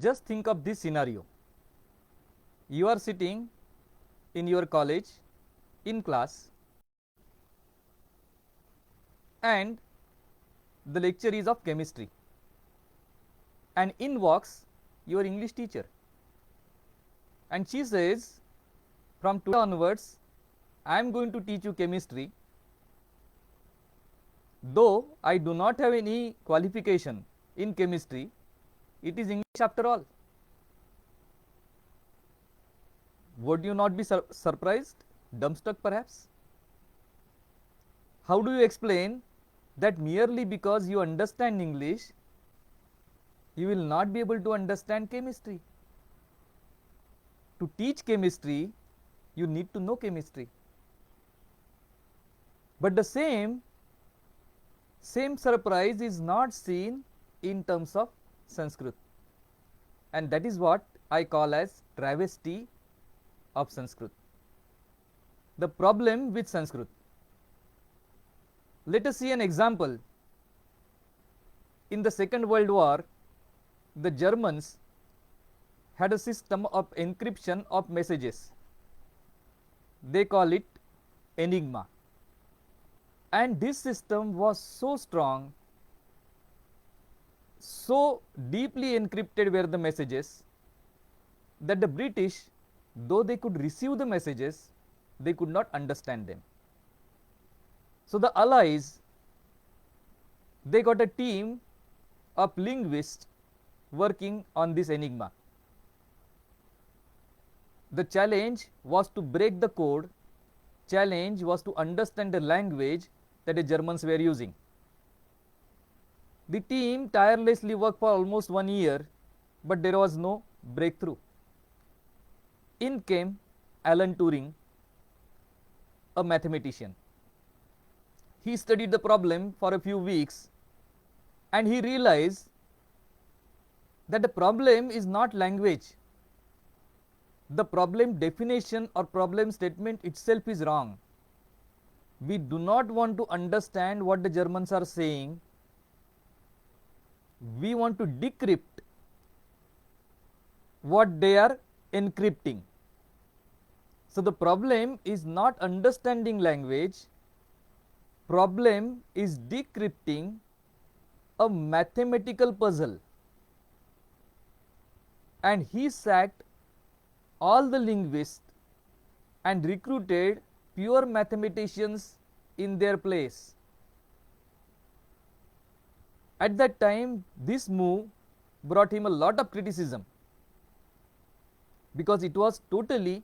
Just think of this scenario. You are sitting in your college in class, and the lecture is of chemistry, and in walks your English teacher, and she says, from today onwards I am going to teach you chemistry, though I do not have any qualification in chemistry, it is English after all. Would you not be surprised, dumbstruck perhaps? How do you explain that merely because you understand English, you will not be able to understand chemistry? To teach chemistry, you need to know chemistry. But the same surprise is not seen in terms of Sanskrit, and that is what I call as travesty of Sanskrit. The problem with Sanskrit. Let us see an example. In the Second World War, the Germans had a system of encryption of messages. They call it Enigma. And this system was so strong, so deeply encrypted were the messages, that the British, though they could receive the messages, they could not understand them. So the Allies, they got a team of linguists working on this Enigma. The challenge was to break the code, challenge was to understand the language that the Germans were using. The team tirelessly worked for almost 1 year, but there was no breakthrough. In came Alan Turing, a mathematician. He studied the problem for a few weeks, and he realized that the problem is not language. The problem definition or problem statement itself is wrong. We do not want to understand what the Germans are saying. We want to decrypt what they are encrypting. So the problem is not understanding language. Problem is decrypting a mathematical puzzle. And he sacked all the linguists and recruited pure mathematicians in their place. At that time, this move brought him a lot of criticism, because it was totally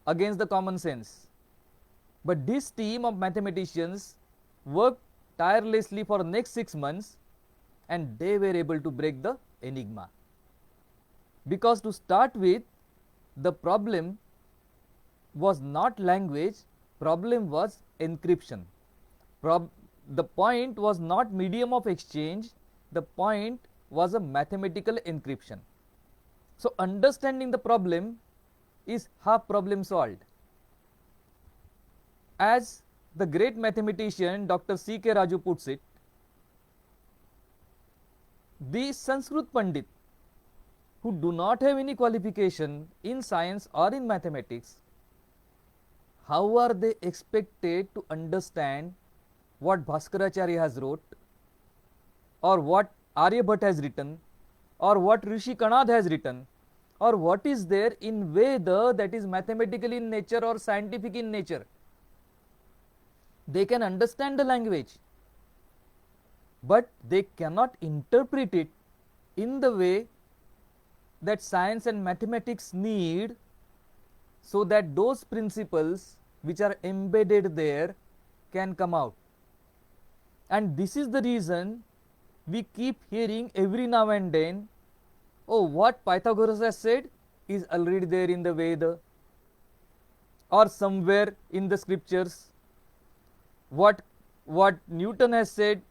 against the common sense. But this team of mathematicians worked tirelessly for the next 6 months, and they were able to break the Enigma. Because to start with, the problem was not language, problem was encryption. The point was not medium of exchange, the point was a mathematical encryption. So understanding the problem is half problem solved. As the great mathematician Dr. C.K. Raju puts it, the Sanskrit Pandit who do not have any qualification in science or in mathematics, how are they expected to understand what Bhaskaracharya has wrote, or what Aryabhat has written, or what Rishi Kanad has written, or what is there in Veda that is mathematical in nature or scientific in nature? They can understand the language, but they cannot interpret it in the way that science and mathematics need, so that those principles which are embedded there can come out. And this is the reason we keep hearing every now and then, oh, what Pythagoras has said is already there in the Veda or somewhere in the scriptures. What Newton has said,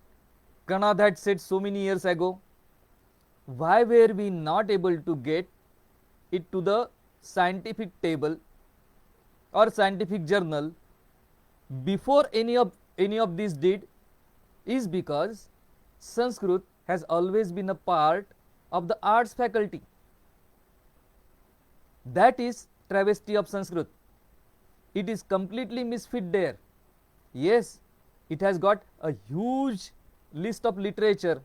Kanad had said so many years ago. Why were we not able to get it to the scientific table or scientific journal before any of these did? Is because Sanskrit has always been a part of the arts faculty. That is travesty of Sanskrit. It is completely misfit there. Yes, it has got a huge list of literature.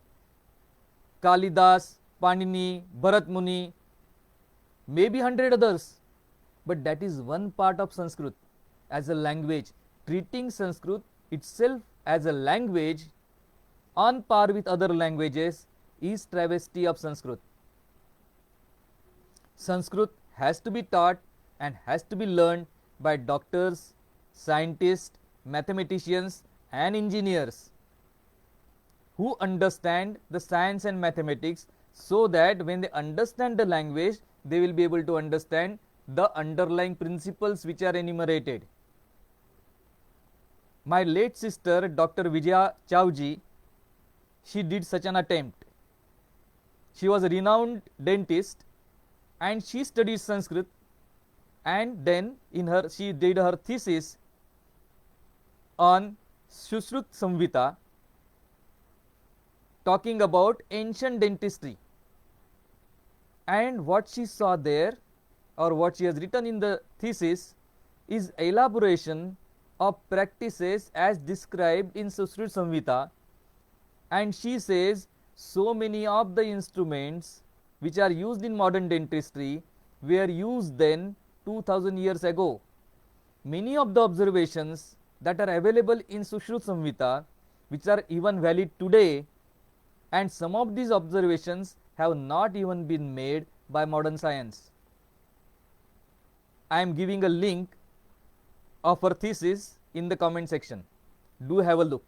Kalidas, Panini, Bharat Muni, maybe 100 others. But that is one part of Sanskrit as a language. Treating Sanskrit itself as a language on par with other languages is travesty of Sanskrit. Sanskrit has to be taught and has to be learned by doctors, scientists, mathematicians and engineers who understand the science and mathematics, so that when they understand the language, they will be able to understand the underlying principles which are enumerated. My late sister, Dr. Vijaya Chowji, she did such an attempt. She was a renowned dentist and she studied Sanskrit, and then she did her thesis on Sushrut Samhita, talking about ancient dentistry. And what she saw there, or what she has written in the thesis, is elaboration of practices as described in Sushrut Samhita. And she says so many of the instruments which are used in modern dentistry were used then 2000 years ago. Many of the observations that are available in Sushrut Samhita, which are even valid today, and some of these observations have not even been made by modern science. I am giving a link of her thesis in the comment section. Do have a look.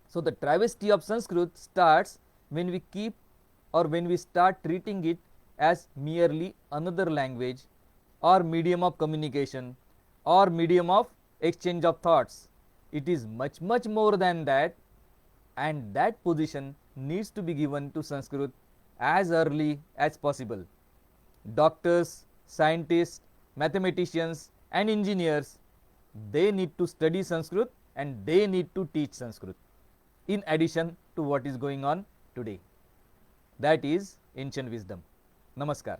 So the travesty of Sanskrit starts when we start treating it as merely another language or medium of communication or medium of exchange of thoughts. It is much more than that, and that position needs to be given to Sanskrit as early as possible. Doctors, scientists, mathematicians and engineers, they need to study Sanskrit and they need to teach Sanskrit in addition to what is going on today. That is ancient wisdom. Namaskar.